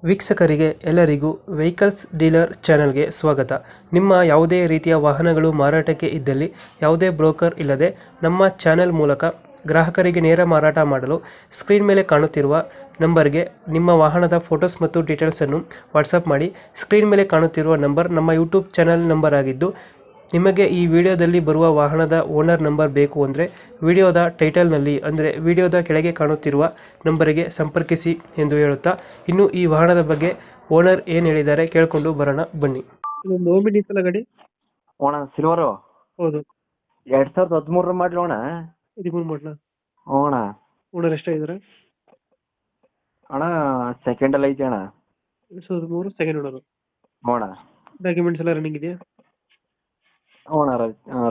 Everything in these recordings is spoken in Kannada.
ವೀಕ್ಷಕರಿಗೆ ಎಲ್ಲರಿಗೂ ವೆಹಿಕಲ್ಸ್ ಡೀಲರ್ ಚಾನೆಲ್ಗೆ ಸ್ವಾಗತ. ನಿಮ್ಮ ಯಾವುದೇ ರೀತಿಯ ವಾಹನಗಳು ಮಾರಾಟಕ್ಕೆ ಇದ್ದಲ್ಲಿ ಯಾವುದೇ ಬ್ರೋಕರ್ ಇಲ್ಲದೆ ನಮ್ಮ ಚಾನೆಲ್ ಮೂಲಕ ಗ್ರಾಹಕರಿಗೆ ನೇರ ಮಾರಾಟ ಮಾಡಲು ಸ್ಕ್ರೀನ್ ಮೇಲೆ ಕಾಣುತ್ತಿರುವ ನಂಬರ್ಗೆ ನಿಮ್ಮ ವಾಹನದ ಫೋಟೋಸ್ ಮತ್ತು ಡೀಟೇಲ್ಸನ್ನು ವಾಟ್ಸಪ್ ಮಾಡಿ. ಸ್ಕ್ರೀನ್ ಮೇಲೆ ಕಾಣುತ್ತಿರುವ ನಂಬರ್ ನಮ್ಮ ಯೂಟ್ಯೂಬ್ ಚಾನೆಲ್ ನಂಬರ್ ಆಗಿದ್ದು, ನಿಮಗೆ ಈ ವಿಡಿಯೋದಲ್ಲಿ ಬರುವ ವಾಹನದ ಓನರ್ ನಂಬರ್ ಬೇಕು ಅಂದರೆ ವಿಡಿಯೋದ ಟೈಟಲ್ನಲ್ಲಿ ಅಂದರೆ ವಿಡಿಯೋದ ಕೆಳಗೆ ಕಾಣುತ್ತಿರುವ ನಂಬರಿಗೆ ಸಂಪರ್ಕಿಸಿ ಎಂದು ಹೇಳುತ್ತಾ, ಇನ್ನು ಈ ವಾಹನದ ಬಗ್ಗೆ ಓನರ್ ಏನು ಹೇಳಿದ್ದಾರೆ ಕೇಳಿಕೊಂಡು ಬರೋಣ ಬನ್ನಿ. ಇದು ನೋಮಿನಿ ಇತ್ತಲ್ಲ ಗಾಡಿ? ಅಣ್ಣ ಸಿಲ್ವರು ಹೌದು. 2013 ಮಾಡ್ಲಿ ಅಣ್ಣ. 13 ಮಾಡಲ. ಅಣ್ಣ ಓನರ್ ಎಷ್ಟಾಗಿದ್ದಾರೆ? ಅಣ್ಣ ಸೆಕೆಂಡ್ ಅಲ್ಲಿ ಐತಿ ಅಣ್ಣ. 2013 ಸೆಕೆಂಡ್ ಓನರ್. ಅಣ್ಣ ಡಾಕ್ಯುಮೆಂಟ್ಸ್ ಎಲ್ಲ ರನ್ನಿಂಗ್ ಇದೆಯಾ? ಅಣ್ಣ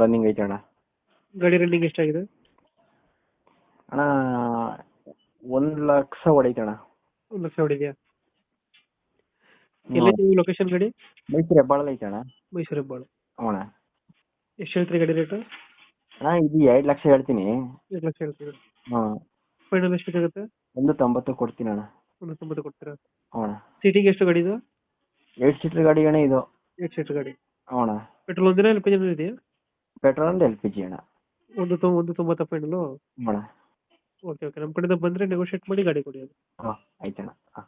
ರನ್ನಿಂಗ್ ಐತಿ ಅಣ್ಣ. ಗಾಡಿ ರನ್ನಿಂಗ್ ಎಷ್ಟಾಗಿದೆ? ಅಣ್ಣ 1 ಲಕ್ಷ ಹೊಡೈತಿ ಅಣ್ಣ. 1 ಲಕ್ಷ ಹೊಡಿದೆಯಾ? ಎಲ್ಲಿ ಲೊಕೇಶನ್ ಗಾಡಿ? ಮೈಸೂರು ಹೆಬ್ಬಾಳಲ್ಲಿ ಐತಿ ಅಣ್ಣ. ಮೈಸೂರು ಹೆಬ್ಬಾಳ. ಅಣ್ಣ ಎಷ್ಟು ಹೇಳ್ತೀರಿ ಗಾಡಿ ರೇಟು? ಅಣ್ಣ ಇದು 2 ಲಕ್ಷ ಹೇಳ್ತೀನಿ. 2 ಲಕ್ಷ ಹೇಳ್ತೀರಾ? ಹಾಂ ಫೈನಲ್ ಎಷ್ಟಾಗುತ್ತೆ? 190 ಕೊಡ್ತೀನಿ ಅಣ್ಣ. 190 ಕೊಡ್ತೀರಾ? ಅಣ್ಣ ಸೀಟಿಂಗ್ ಎಷ್ಟು ಗಾಡಿ ಇದು? 8 ಸೀಟರ್ ಗಾಡಿ ಅಣ್ಣ ಇದು. 8 ಸೀಟರ್ ಗಾಡಿ. ಅಣ್ಣ ಪೆಟ್ರೋಲ್ ಒಂದಿನ LPG ಇದೆಯಾ? ಪೆಟ್ರೋಲ್ ಅಂಡ್ LPG ಅಣ್ಣ. 190 ಫೈನಲ್. ಅಣ್ಣ ಓಕೆ ಓಕೆ, ನಮ್ಮ ಕಡೆಯಿಂದ ಬಂದರೆ ನೆಗೋಷಿಯೇಟ್ ಮಾಡಿ ಗಾಡಿ ಕೊಡಿ. ಹಾಂ ಆಯ್ತು ಅಣ್ಣ. ಹಾಂ